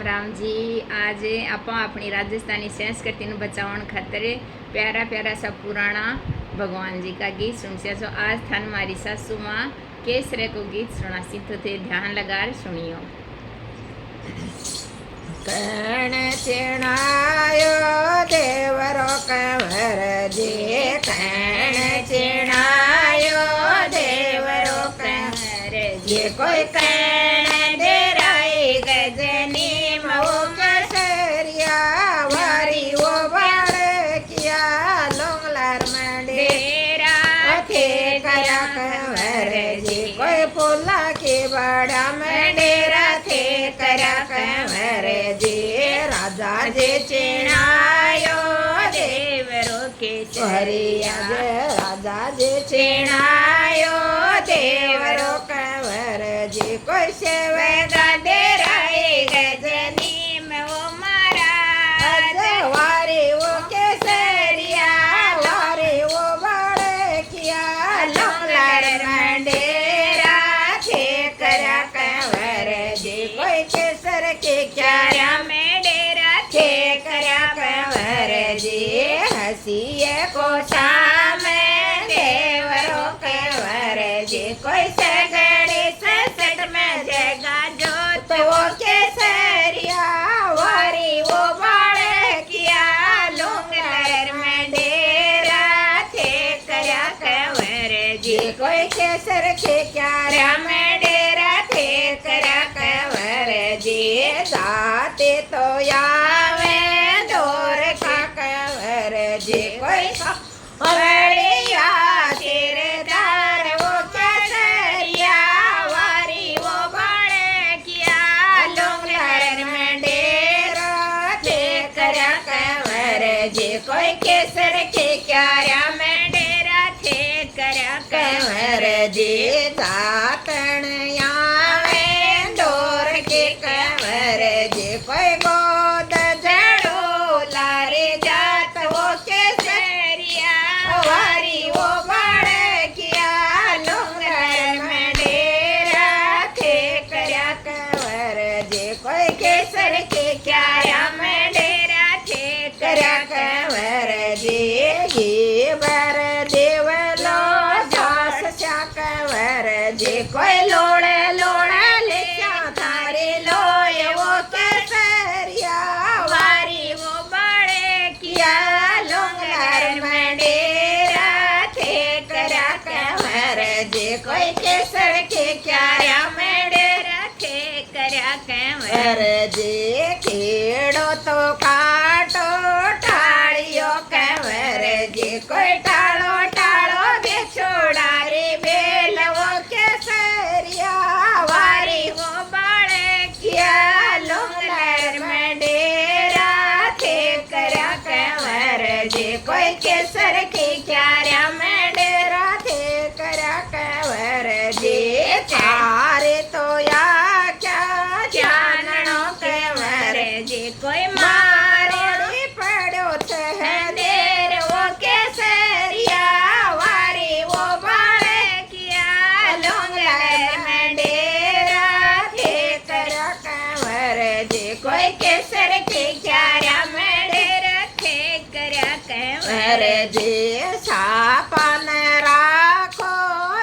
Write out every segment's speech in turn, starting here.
राम जी। आज आप अपनी राजस्थानी संस्कृति ने बचावन खातर प्यारा प्यारा सा पुराना भगवान जी का गीत सुनसिया। सो आज थान मारी सासू माँ केसरे को गीत सुनासी, तो ते ध्यान लगा सुनियो। कण चिणायो देवरो कंवर जी, कण चिणायो देवरो कंवर जी, कोई कण देराई गजनी मऊ कसरिया वारी वो बाड़किया लोंगलार मंडेरा थे करा कंवर जी, कोई फूला की बड़ा मंडेरा थे करा कंवर जी, राजा जे चिणायो देवरो के हरिया राजा जे चिणायो देवरो कंवर जी, कोई सेवेगा डेराई गजनी में वो महाराज वारी वो केसरिया वारी वो बड़किया लोंगलार मंडेरा थे करा कंवर जी, कोई केसर के क्यारा में डेरा थे करा कंवर जी, हसीए को शाम देवरो कंवर जी, कोई सगड़ी ससट में जगा जो तो वो केसरिया वारी वो बाड़किया लोंगलार में डेरा थे करा कंवर जी, कोई केसर के क्यारा में डेरा थे करा कंवर जी, जाते तो यावे दूर का कंवर जी, कोई बड़िया किरदार वो केसरिया वारी वो बड़किया लोंगलार में डेरा थे करा कंवर जी, कोई केसर के क्यारा में डेरा थे करा कंवर जी, जातन यावे दूर के कंवर जी, कोई गोद जड़ो लारे जात वो केसरिया वारी वो बड़किया लोंगलार में डेरा थे करा कंवर जी, कोई केसर के क्यारा में डेरा थे करा कंवर जी, ये बर देवलो जास श्या कंवर जी, कोई लोड़े लोड़े ले थारे लोय वो केसरिया वारी वो बड़े किया लोंगलार में डेरा थे करा कंवर जी, कोई केसर के क्यारा में डेरा थे करा कंवर जी, कीड़ो तो काटो टाड़ियो कंवर जी, कोई टाड़ो टाड़ो बेछोड़ा रे बेल वो केसरिया वारी वो बाड़े किया लोंगलार में डेरा थे करा कंवर जी, कोई केसर के क्यारा में डेरा थे करा कंवर जी, चारे तो या क्या जाननो कंवर जी, कोई मारे पड़ो है देर वो केसरिया वारी वो बाड़े किया लोंगलार में डेरा थे करा कंवर जी, कोई केसर के क्यारा में डेरा थे करा कंवर जी, सापन राखो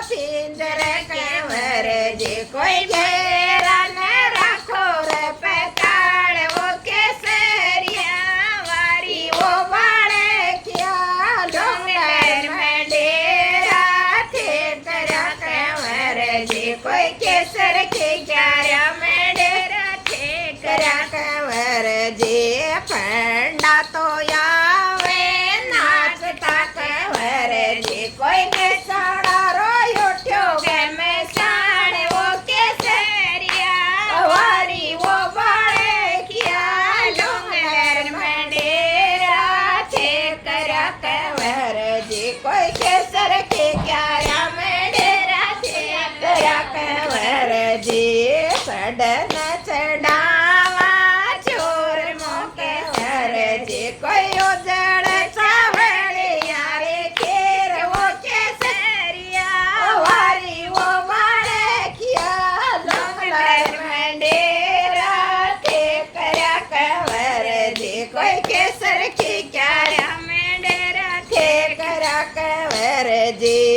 पिंजर कंवर जी, कोई घेरा न राखो रे पैताड़ वो केसरिया वारी वो बाड़े किया लोंगलार में डेरा थे करा कंवर जी, कोई केसर के क्यारा में डेरा थे करा कंवर जी, फंडा तो यावे नाचता જે